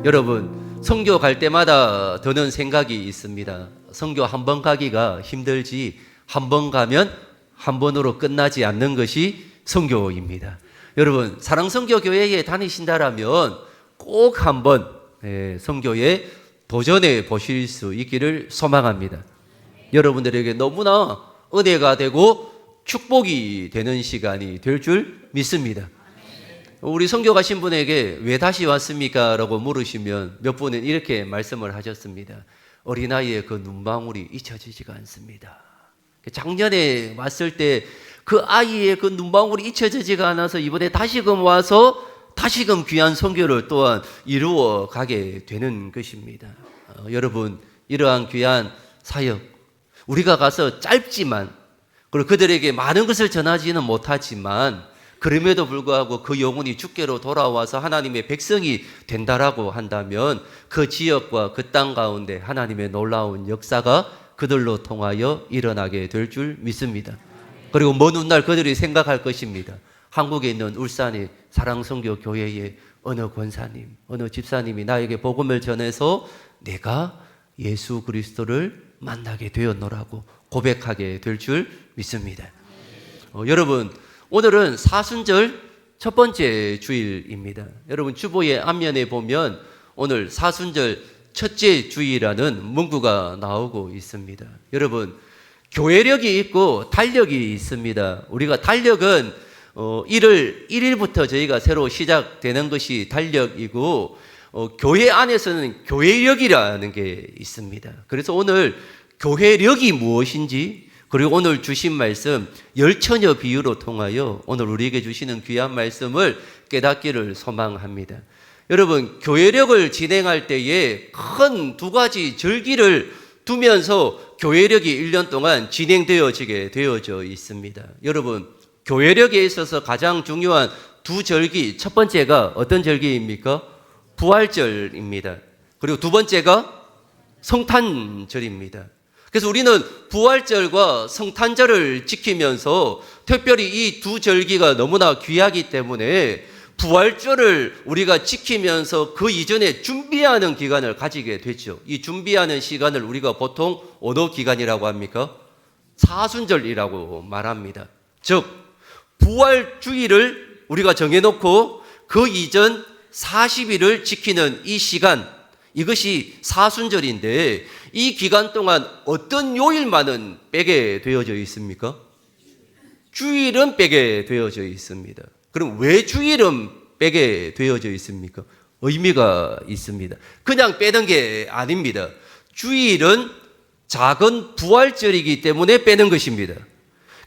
여러분, 선교 갈 때마다 드는 생각이 있습니다. 선교 한 번 가기가 힘들지 한 번 가면 한 번으로 끝나지 않는 것이 선교입니다. 여러분, 사랑선교교회에 다니신다라면 꼭 한번 선교에 도전해 보실 수 있기를 소망합니다. 여러분들에게 너무나 은혜가 되고 축복이 되는 시간이 될 줄 믿습니다. 우리 선교 가신 분에게 왜 다시 왔습니까? 라고 물으시면 몇 분은 이렇게 말씀을 하셨습니다. 어린아이의 그 눈방울이 잊혀지지가 않습니다. 작년에 왔을 때 그 아이의 그 눈방울이 잊혀지지가 않아서 이번에 다시금 와서 다시금 귀한 선교를 또한 이루어 가게 되는 것입니다. 여러분, 이러한 귀한 사역, 우리가 가서 짧지만, 그리고 그들에게 많은 것을 전하지는 못하지만, 그럼에도 불구하고 그 영혼이 주께로 돌아와서 하나님의 백성이 된다라고 한다면 그 지역과 그 땅 가운데 하나님의 놀라운 역사가 그들로 통하여 일어나게 될 줄 믿습니다. 그리고 먼 훗날 그들이 생각할 것입니다. 한국에 있는 울산의 사랑선교교회의 어느 권사님, 어느 집사님이 나에게 복음을 전해서 내가 예수 그리스도를 만나게 되었노라고 고백하게 될 줄 믿습니다. 여러분, 오늘은 사순절 첫 번째 주일입니다. 여러분, 주보의 앞면에 보면 오늘 사순절 첫째 주일이라는 문구가 나오고 있습니다. 여러분, 교회력이 있고 달력이 있습니다. 우리가 달력은 1일부터 저희가 새로 시작되는 것이 달력이고 교회 안에서는 교회력이라는 게 있습니다. 그래서 오늘 교회력이 무엇인지, 그리고 오늘 주신 말씀 열처녀 비유로 통하여 오늘 우리에게 주시는 귀한 말씀을 깨닫기를 소망합니다. 여러분, 교회력을 진행할 때에 큰 두 가지 절기를 두면서 교회력이 1년 동안 진행되어지게 되어져 있습니다. 여러분, 교회력에 있어서 가장 중요한 두 절기, 첫 번째가 어떤 절기입니까? 부활절입니다. 그리고 두 번째가 성탄절입니다. 그래서 우리는 부활절과 성탄절을 지키면서 특별히 이 두 절기가 너무나 귀하기 때문에 부활절을 우리가 지키면서 그 이전에 준비하는 기간을 가지게 됐죠. 이 준비하는 시간을 우리가 보통 어느 기간이라고 합니까? 사순절이라고 말합니다. 즉, 부활주일을 우리가 정해놓고 그 이전 40일을 지키는 이 시간, 이것이 사순절인데 이 기간 동안 어떤 요일만은 빼게 되어져 있습니까? 주일은 빼게 되어져 있습니다. 그럼 왜 주일은 빼게 되어져 있습니까? 의미가 있습니다. 그냥 빼는 게 아닙니다. 주일은 작은 부활절이기 때문에 빼는 것입니다.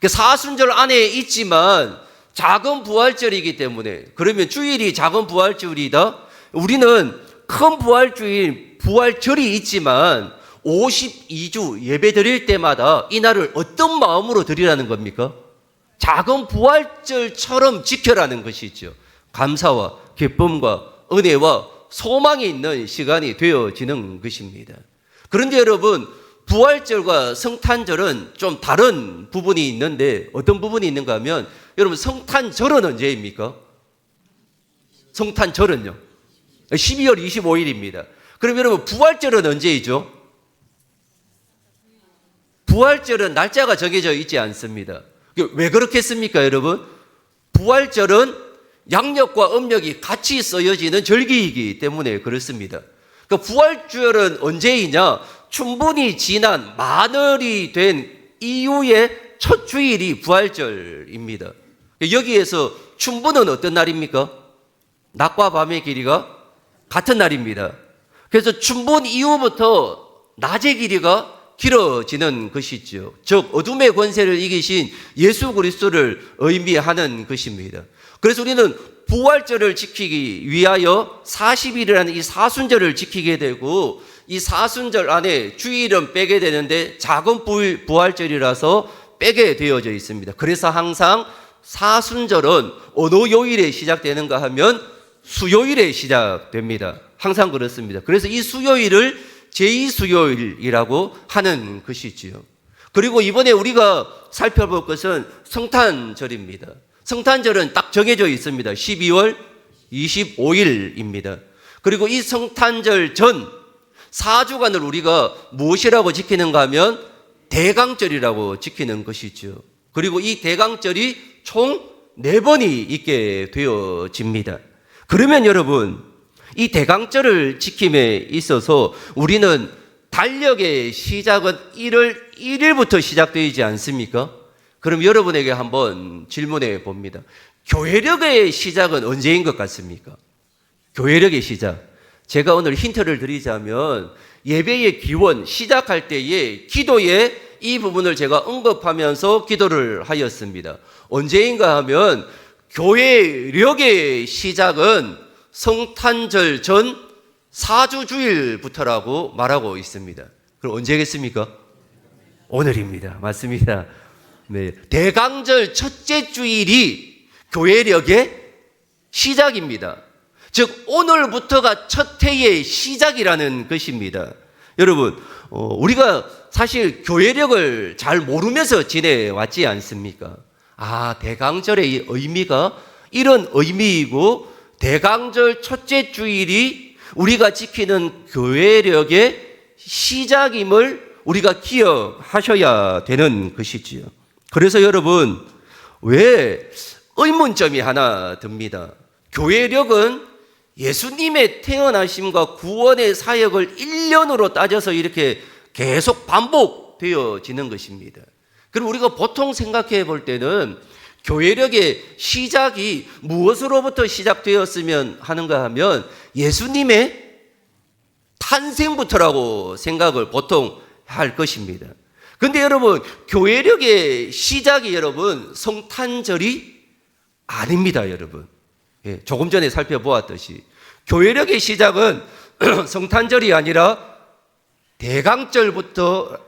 사순절 안에 있지만 작은 부활절이기 때문에, 그러면 주일이 작은 부활절이다? 우리는 큰 부활절이 있지만 52주 예배 드릴 때마다 이 날을 어떤 마음으로 드리라는 겁니까? 작은 부활절처럼 지켜라는 것이죠. 감사와 기쁨과 은혜와 소망이 있는 시간이 되어지는 것입니다. 그런데 여러분, 부활절과 성탄절은 좀 다른 부분이 있는데 어떤 부분이 있는가 하면, 여러분, 성탄절은 언제입니까? 성탄절은요? 12월 25일입니다. 그럼 여러분, 부활절은 언제이죠? 부활절은 날짜가 정해져 있지 않습니다. 왜 그렇겠습니까, 여러분? 부활절은 양력과 음력이 같이 쓰여지는 절기이기 때문에 그렇습니다. 그러니까 부활절은 언제이냐? 충분히 지난 만월이 된 이후의 첫 주일이 부활절입니다. 여기에서 춘분은 어떤 날입니까? 낮과 밤의 길이가 같은 날입니다. 그래서 춘분 이후부터 낮의 길이가 길어지는 것이죠. 즉 어둠의 권세를 이기신 예수 그리스도를 의미하는 것입니다. 그래서 우리는 부활절을 지키기 위하여 40일이라는 이 사순절을 지키게 되고, 이 사순절 안에 주일은 빼게 되는데 작은 부활절이라서 빼게 되어져 있습니다. 그래서 항상 사순절은 어느 요일에 시작되는가 하면 수요일에 시작됩니다. 항상 그렇습니다. 그래서 이 수요일을 제2수요일이라고 하는 것이지요. 그리고 이번에 우리가 살펴볼 것은 성탄절입니다. 성탄절은 딱 정해져 있습니다. 12월 25일입니다. 그리고 이 성탄절 전 4주간을 우리가 무엇이라고 지키는가 하면 대강절이라고 지키는 것이죠. 그리고 이 대강절이 총 4번이 있게 되어집니다. 그러면 여러분, 이 대강절을 지킴에 있어서 우리는 달력의 시작은 1월 1일부터 시작되지 않습니까? 그럼 여러분에게 한번 질문해 봅니다. 교회력의 시작은 언제인 것 같습니까? 교회력의 시작. 제가 오늘 힌트를 드리자면 예배의 기원, 시작할 때에 기도에 이 부분을 제가 언급하면서 기도를 하였습니다. 언제인가 하면 교회력의 시작은 성탄절 전 4주 주일부터라고 말하고 있습니다. 그럼 언제겠습니까? 오늘입니다. 맞습니다. 네. 대강절 첫째 주일이 교회력의 시작입니다. 즉 오늘부터가 첫 해의 시작이라는 것입니다. 여러분, 우리가 사실 교회력을 잘 모르면서 지내왔지 않습니까? 대강절의 의미가 이런 의미이고 대강절 첫째 주일이 우리가 지키는 교회력의 시작임을 우리가 기억하셔야 되는 것이지요. 그래서 여러분, 왜 의문점이 하나 듭니다. 교회력은 예수님의 태어나심과 구원의 사역을 1년으로 따져서 이렇게 계속 반복되어지는 것입니다. 그럼 우리가 보통 생각해 볼 때는 교회력의 시작이 무엇으로부터 시작되었으면 하는가 하면 예수님의 탄생부터라고 생각을 보통 할 것입니다. 근데 여러분, 교회력의 시작이 여러분 성탄절이 아닙니다, 여러분. 조금 전에 살펴보았듯이 교회력의 시작은 성탄절이 아니라 대강절부터인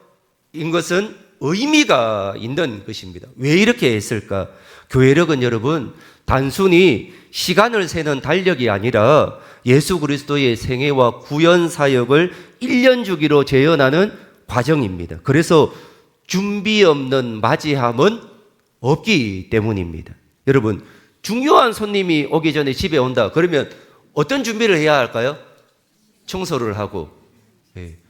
것은 의미가 있는 것입니다. 왜 이렇게 했을까? 교회력은 여러분 단순히 시간을 세는 달력이 아니라 예수 그리스도의 생애와 구원 사역을 1년 주기로 재현하는 과정입니다. 그래서 준비 없는 맞이함은 없기 때문입니다. 여러분, 중요한 손님이 오기 전에 집에 온다. 그러면 어떤 준비를 해야 할까요? 청소를 하고,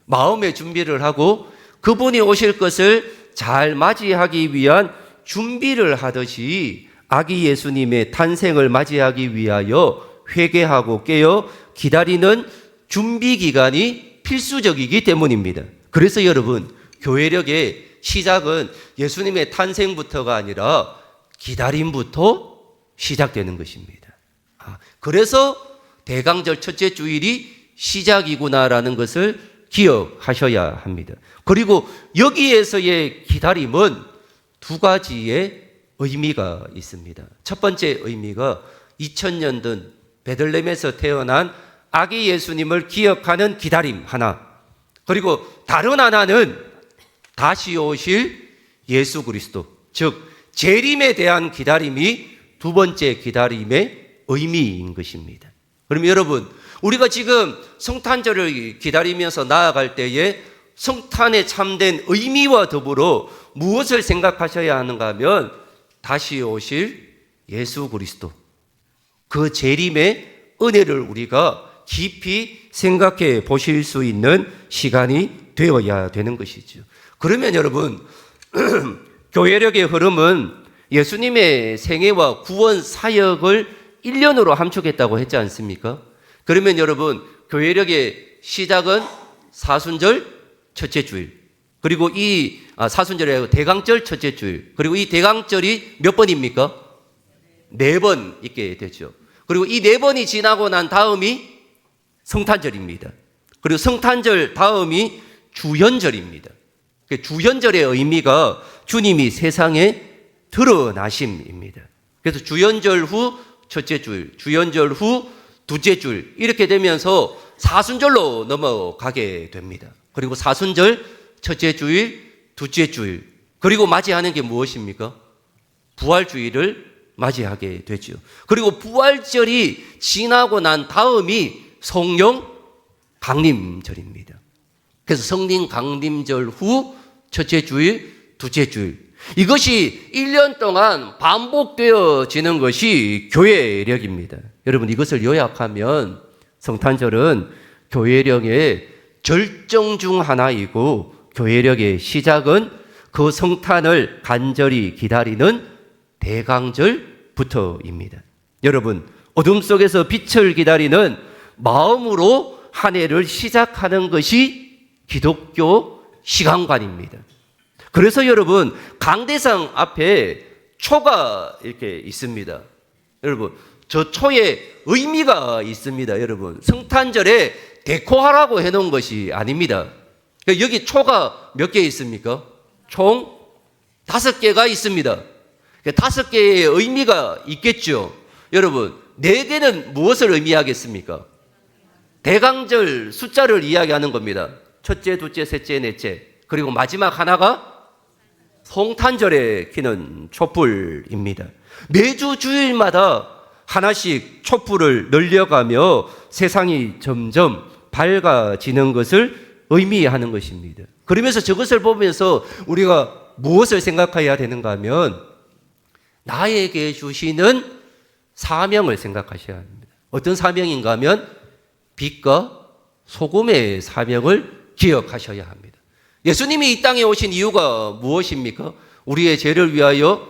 마음의 준비를 하고 그분이 오실 것을 잘 맞이하기 위한 준비를 하듯이 아기 예수님의 탄생을 맞이하기 위하여 회개하고 깨어 기다리는 준비 기간이 필수적이기 때문입니다. 그래서 여러분, 교회력의 시작은 예수님의 탄생부터가 아니라 기다림부터 시작되는 것입니다. 그래서 대강절 첫째 주일이 시작이구나라는 것을 기억하셔야 합니다. 그리고 여기에서의 기다림은 2가지의 의미가 있습니다. 첫 번째 의미가 2000년 전 베들레헴에서 태어난 아기 예수님을 기억하는 기다림 하나, 그리고 다른 하나는 다시 오실 예수 그리스도, 즉 재림에 대한 기다림이 2번째 기다림의 의미인 것입니다. 그럼 여러분, 우리가 지금 성탄절을 기다리면서 나아갈 때에 성탄에 참된 의미와 더불어 무엇을 생각하셔야 하는가 하면 다시 오실 예수 그리스도, 그 재림의 은혜를 우리가 깊이 생각해 보실 수 있는 시간이 되어야 되는 것이죠. 그러면 여러분, 교회력의 흐름은 예수님의 생애와 구원 사역을 1년으로 함축했다고 했지 않습니까? 그러면 여러분, 교회력의 시작은 사순절 첫째 주일, 그리고 사순절이 아니고 대강절 첫째 주일, 그리고 이 대강절이 몇 번입니까? 4번 있게 되죠. 그리고 이 4번이 지나고 난 다음이 성탄절입니다. 그리고 성탄절 다음이 주현절입니다. 주현절의 의미가 주님이 세상에 드러나심입니다. 그래서 주현절 후 첫째 주일, 주현절 후 둘째 주일, 이렇게 되면서 사순절로 넘어가게 됩니다. 그리고 사순절 첫째 주일, 둘째 주일, 그리고 맞이하는 게 무엇입니까? 부활주일을 맞이하게 되죠. 그리고 부활절이 지나고 난 다음이 성령 강림절입니다. 그래서 성령 강림절 후 첫째 주일, 둘째 주일, 이것이 1년 동안 반복되어지는 것이 교회력입니다. 여러분, 이것을 요약하면 성탄절은 교회령의 절정 중 하나이고 교회력의 시작은 그 성탄을 간절히 기다리는 대강절부터입니다. 여러분, 어둠 속에서 빛을 기다리는 마음으로 한 해를 시작하는 것이 기독교 시간관입니다. 그래서 여러분, 강대상 앞에 초가 이렇게 있습니다. 여러분, 저 초에 의미가 있습니다. 여러분, 성탄절에 데코하라고 해놓은 것이 아닙니다. 여기 초가 몇 개 있습니까? 총 5개가 있습니다. 5개의 의미가 있겠죠. 여러분, 4개는 무엇을 의미하겠습니까? 대강절 숫자를 이야기하는 겁니다. 첫째, 둘째, 셋째, 넷째. 그리고 마지막 하나가 성탄절에 켜는 촛불입니다. 매주 주일마다 하나씩 촛불을 늘려가며 세상이 점점 밝아지는 것을 의미하는 것입니다. 그러면서 저것을 보면서 우리가 무엇을 생각해야 되는가 하면 나에게 주시는 사명을 생각하셔야 합니다. 어떤 사명인가 하면 빛과 소금의 사명을 기억하셔야 합니다. 예수님이 이 땅에 오신 이유가 무엇입니까? 우리의 죄를 위하여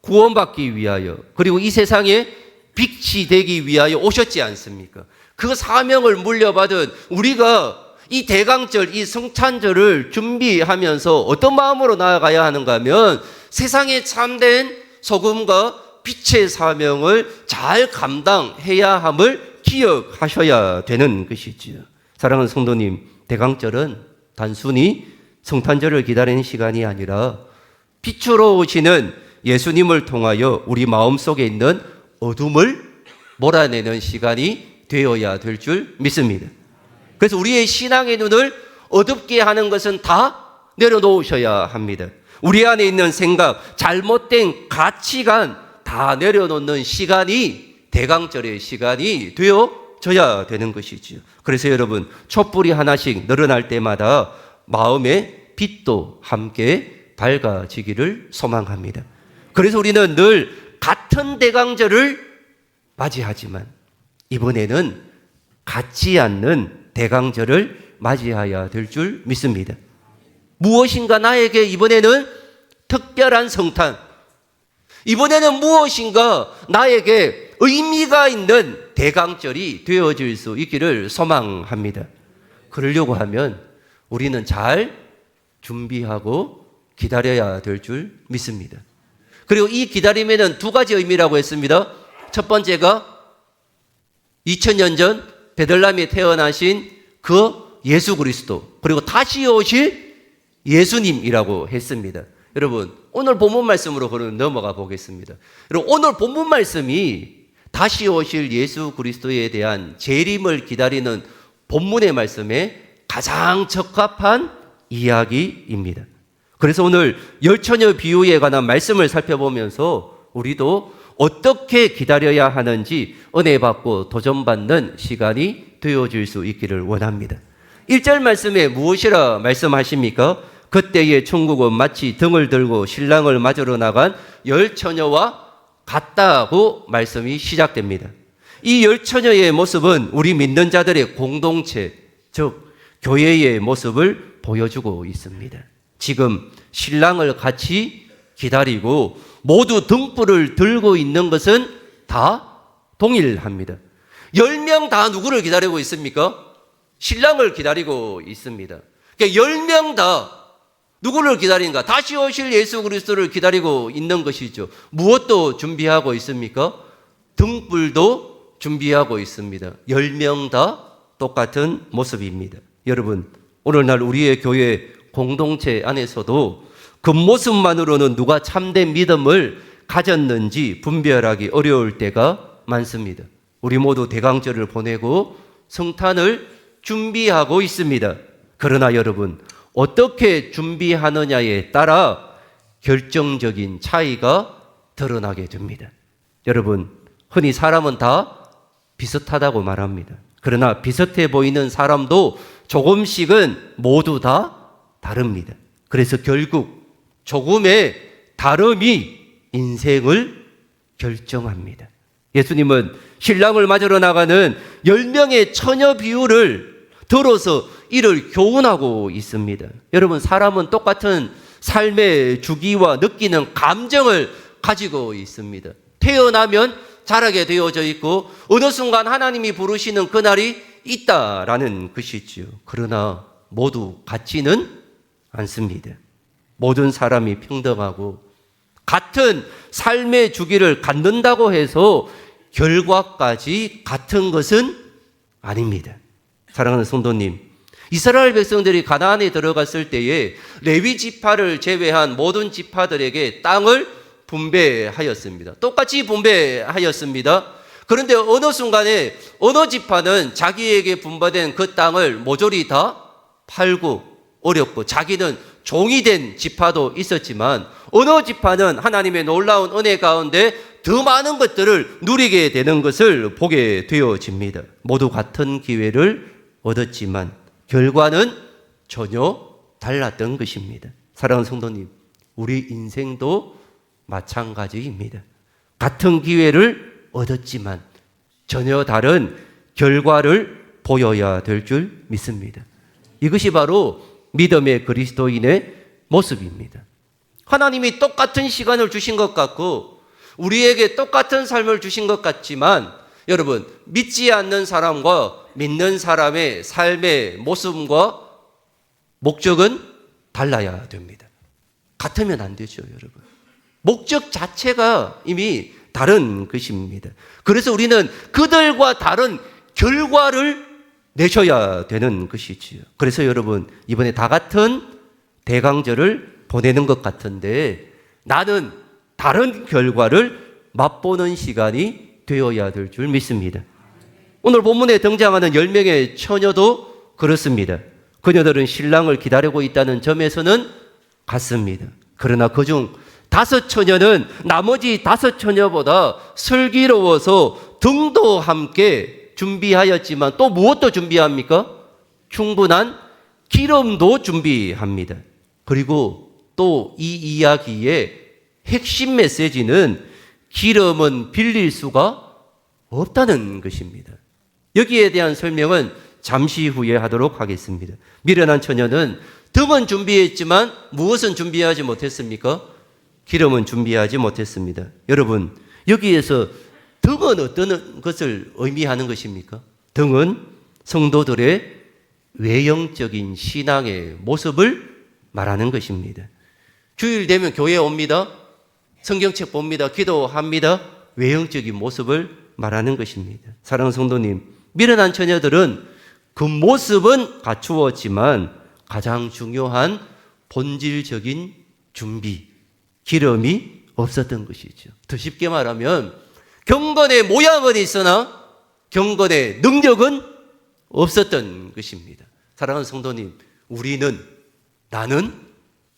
구원받기 위하여 그리고 이 세상에 빛이 되기 위하여 오셨지 않습니까? 그 사명을 물려받은 우리가 이 대강절, 이 성탄절을 준비하면서 어떤 마음으로 나아가야 하는가 하면 세상에 참된 소금과 빛의 사명을 잘 감당해야 함을 기억하셔야 되는 것이지요. 사랑하는 성도님, 대강절은 단순히 성탄절을 기다리는 시간이 아니라 빛으로 오시는 예수님을 통하여 우리 마음속에 있는 어둠을 몰아내는 시간이 되어야 될 줄 믿습니다. 그래서 우리의 신앙의 눈을 어둡게 하는 것은 다 내려놓으셔야 합니다. 우리 안에 있는 생각, 잘못된 가치관 다 내려놓는 시간이 대강절의 시간이 되어져야 되는 것이지요. 그래서 여러분, 촛불이 하나씩 늘어날 때마다 마음의 빛도 함께 밝아지기를 소망합니다. 그래서 우리는 늘 같은 대강절을 맞이하지만 이번에는 같지 않는 대강절을 맞이해야 될 줄 믿습니다. 무엇인가 나에게 이번에는 특별한 성탄, 이번에는 무엇인가 나에게 의미가 있는 대강절이 되어질 수 있기를 소망합니다. 그러려고 하면 우리는 잘 준비하고 기다려야 될 줄 믿습니다. 그리고 이 기다림에는 2가지 의미라고 했습니다. 첫 번째가 2000년 전 베들레헴에 태어나신 그 예수 그리스도, 그리고 다시 오실 예수님이라고 했습니다. 여러분, 오늘 본문 말씀으로 그럼 넘어가 보겠습니다. 여러분, 오늘 본문 말씀이 다시 오실 예수 그리스도에 대한 재림을 기다리는 본문의 말씀에 가장 적합한 이야기입니다. 그래서 오늘 열처녀 비유에 관한 말씀을 살펴보면서 우리도 어떻게 기다려야 하는지 은혜 받고 도전받는 시간이 되어질 수 있기를 원합니다. 1절 말씀에 무엇이라 말씀하십니까? 그때의 천국은 마치 등을 들고 신랑을 맞으러 나간 열처녀와 같다고 말씀이 시작됩니다. 이 열처녀의 모습은 우리 믿는 자들의 공동체, 즉 교회의 모습을 보여주고 있습니다. 지금 신랑을 같이 기다리고 모두 등불을 들고 있는 것은 다 동일합니다. 10명 다 누구를 기다리고 있습니까? 신랑을 기다리고 있습니다. 그러니까 10명 다 누구를 기다리는가? 다시 오실 예수 그리스도를 기다리고 있는 것이죠. 무엇도 준비하고 있습니까? 등불도 준비하고 있습니다. 10명 다 똑같은 모습입니다. 여러분, 오늘날 우리의 교회 공동체 안에서도 겉모습만으로는 누가 참된 믿음을 가졌는지 분별하기 어려울 때가 많습니다. 우리 모두 대강절을 보내고 성탄을 준비하고 있습니다. 그러나 여러분, 어떻게 준비하느냐에 따라 결정적인 차이가 드러나게 됩니다. 여러분, 흔히 사람은 다 비슷하다고 말합니다. 그러나 비슷해 보이는 사람도 조금씩은 모두 다 다릅니다. 그래서 결국 조금의 다름이 인생을 결정합니다. 예수님은 신랑을 맞으러 나가는 10명의 처녀 비유를 들어서 이를 교훈하고 있습니다. 여러분, 사람은 똑같은 삶의 주기와 느끼는 감정을 가지고 있습니다. 태어나면 자라게 되어져 있고 어느 순간 하나님이 부르시는 그날이 있다라는 것이지요. 그러나 모두 같지는 않습니다. 모든 사람이 평등하고 같은 삶의 주기를 갖는다고 해서 결과까지 같은 것은 아닙니다. 사랑하는 성도님, 이스라엘 백성들이 가나안에 들어갔을 때에 레위 지파를 제외한 모든 지파들에게 땅을 분배하였습니다. 똑같이 분배하였습니다. 그런데 어느 순간에 어느 지파는 자기에게 분배된 그 땅을 모조리 다 팔고 어렵고 자기는 종이 된 지파도 있었지만 어느 지파는 하나님의 놀라운 은혜 가운데 더 많은 것들을 누리게 되는 것을 보게 되어집니다. 모두 같은 기회를 얻었지만 결과는 전혀 달랐던 것입니다. 사랑하는 성도님, 우리 인생도 마찬가지입니다. 같은 기회를 얻었지만 전혀 다른 결과를 보여야 될 줄 믿습니다. 이것이 바로 믿음의 그리스도인의 모습입니다. 하나님이 똑같은 시간을 주신 것 같고 우리에게 똑같은 삶을 주신 것 같지만 여러분, 믿지 않는 사람과 믿는 사람의 삶의 모습과 목적은 달라야 됩니다. 같으면 안 되죠, 여러분. 목적 자체가 이미 다른 것입니다. 그래서 우리는 그들과 다른 결과를 내셔야 되는 것이지요. 그래서 여러분, 이번에 다 같은 대강절을 보내는 것 같은데 나는 다른 결과를 맛보는 시간이 되어야 될 줄 믿습니다. 오늘 본문에 등장하는 10명의 처녀도 그렇습니다. 그녀들은 신랑을 기다리고 있다는 점에서는 같습니다. 그러나 그중 5처녀는 나머지 5처녀보다 슬기로워서 등도 함께 준비하였지만 또 무엇도 준비합니까? 충분한 기름도 준비합니다. 그리고 또 이 이야기의 핵심 메시지는 기름은 빌릴 수가 없다는 것입니다. 여기에 대한 설명은 잠시 후에 하도록 하겠습니다. 미련한 처녀는 등은 준비했지만 무엇은 준비하지 못했습니까? 기름은 준비하지 못했습니다. 여러분, 여기에서 등은 어떤 것을 의미하는 것입니까? 등은 성도들의 외형적인 신앙의 모습을 말하는 것입니다. 주일 되면 교회에 옵니다. 성경책 봅니다. 기도합니다. 외형적인 모습을 말하는 것입니다. 사랑하는 성도님, 미련한 처녀들은 그 모습은 갖추었지만 가장 중요한 본질적인 준비, 기름이 없었던 것이죠. 더 쉽게 말하면 경건의 모양은 있으나 경건의 능력은 없었던 것입니다. 사랑하는 성도님, 나는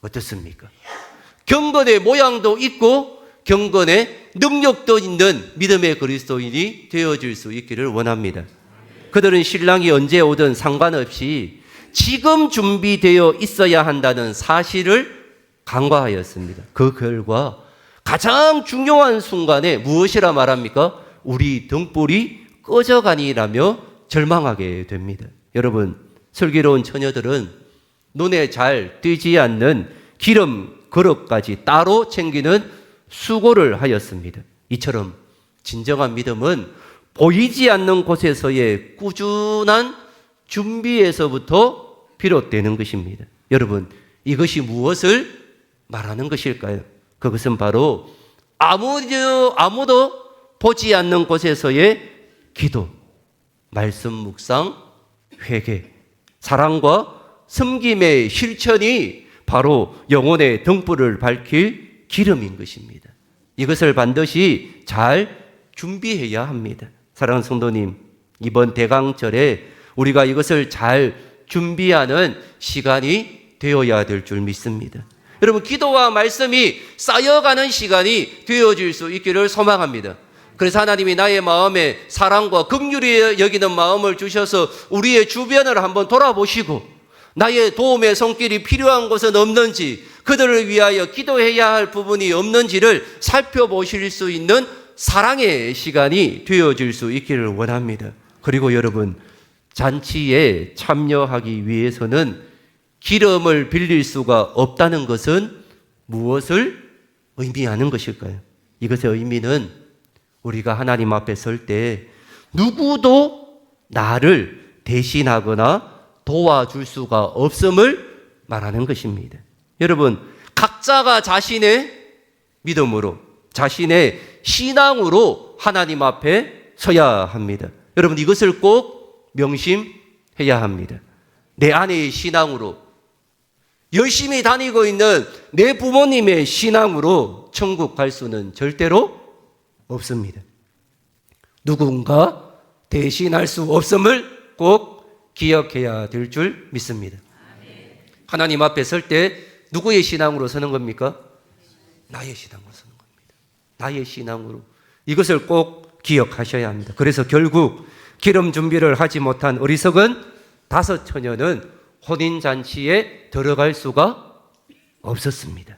어떻습니까? 경건의 모양도 있고 경건의 능력도 있는 믿음의 그리스도인이 되어질 수 있기를 원합니다. 그들은 신랑이 언제 오든 상관없이 지금 준비되어 있어야 한다는 사실을 간과하였습니다. 그 결과 가장 중요한 순간에 무엇이라 말합니까? 우리 등불이 꺼져가니라며 절망하게 됩니다. 여러분, 슬기로운 처녀들은 눈에 잘 띄지 않는 기름 그릇까지 따로 챙기는 수고를 하였습니다. 이처럼 진정한 믿음은 보이지 않는 곳에서의 꾸준한 준비에서부터 비롯되는 것입니다. 여러분, 이것이 무엇을 말하는 것일까요? 그것은 바로 아무도 보지 않는 곳에서의 기도, 말씀 묵상, 회개, 사랑과 섬김의 실천이 바로 영혼의 등불을 밝힐 기름인 것입니다. 이것을 반드시 잘 준비해야 합니다. 사랑하는 성도님, 이번 대강절에 우리가 이것을 잘 준비하는 시간이 되어야 될 줄 믿습니다. 여러분, 기도와 말씀이 쌓여가는 시간이 되어질 수 있기를 소망합니다. 그래서 하나님이 나의 마음에 사랑과 긍휼히 여기는 마음을 주셔서 우리의 주변을 한번 돌아보시고 나의 도움의 손길이 필요한 곳은 없는지, 그들을 위하여 기도해야 할 부분이 없는지를 살펴보실 수 있는 사랑의 시간이 되어질 수 있기를 원합니다. 그리고 여러분, 잔치에 참여하기 위해서는 기름을 빌릴 수가 없다는 것은 무엇을 의미하는 것일까요? 이것의 의미는 우리가 하나님 앞에 설 때 누구도 나를 대신하거나 도와줄 수가 없음을 말하는 것입니다. 여러분, 각자가 자신의 믿음으로, 자신의 신앙으로 하나님 앞에 서야 합니다. 여러분, 이것을 꼭 명심해야 합니다. 내 아내의 신앙으로, 열심히 다니고 있는 내 부모님의 신앙으로 천국 갈 수는 절대로 없습니다. 누군가 대신할 수 없음을 꼭 기억해야 될 줄 믿습니다. 하나님 앞에 설 때 누구의 신앙으로 서는 겁니까? 나의 신앙으로 서는 겁니다. 나의 신앙으로. 이것을 꼭 기억하셔야 합니다. 그래서 결국 기름 준비를 하지 못한 어리석은 5 처녀는 혼인잔치에 들어갈 수가 없었습니다.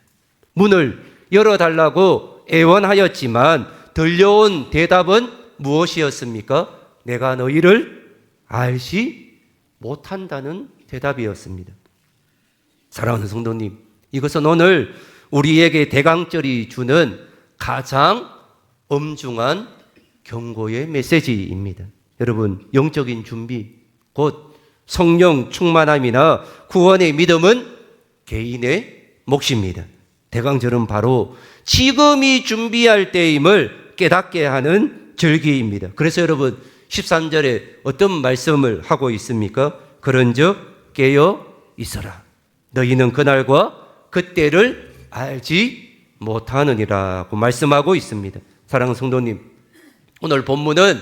문을 열어달라고 애원하였지만 들려온 대답은 무엇이었습니까? 내가 너희를 알지 못한다는 대답이었습니다. 사랑하는 성도님, 이것은 오늘 우리에게 대강절이 주는 가장 엄중한 경고의 메시지입니다. 여러분, 영적인 준비, 곧 성령 충만함이나 구원의 믿음은 개인의 몫입니다. 대강절은 바로 지금이 준비할 때임을 깨닫게 하는 절기입니다. 그래서 여러분, 13절에 어떤 말씀을 하고 있습니까? 그런즉 깨어 있어라. 너희는 그날과 그때를 알지 못하느니라고 말씀하고 있습니다. 사랑하는 성도님, 오늘 본문은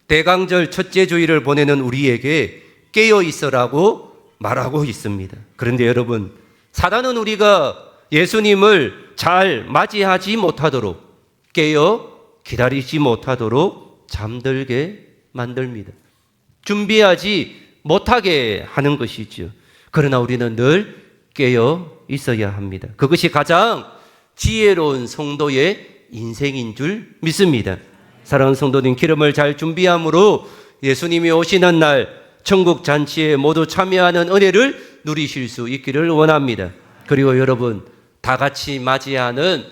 대강절 첫째 주일을 보내는 우리에게 깨어 있어라고 말하고 있습니다. 그런데 여러분, 사단은 우리가 예수님을 잘 맞이하지 못하도록, 깨어 기다리지 못하도록 잠들게 만듭니다. 준비하지 못하게 하는 것이죠. 그러나 우리는 늘 깨어 있어야 합니다. 그것이 가장 지혜로운 성도의 인생인 줄 믿습니다. 사랑하는 성도님, 기름을 잘 준비함으로 예수님이 오시는 날 천국 잔치에 모두 참여하는 은혜를 누리실 수 있기를 원합니다. 그리고 여러분, 다 같이 맞이하는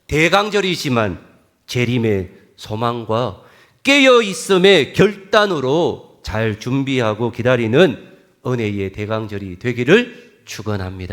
대강절이지만 재림의 소망과 깨어 있음의 결단으로 잘 준비하고 기다리는 은혜의 대강절이 되기를 축원합니다.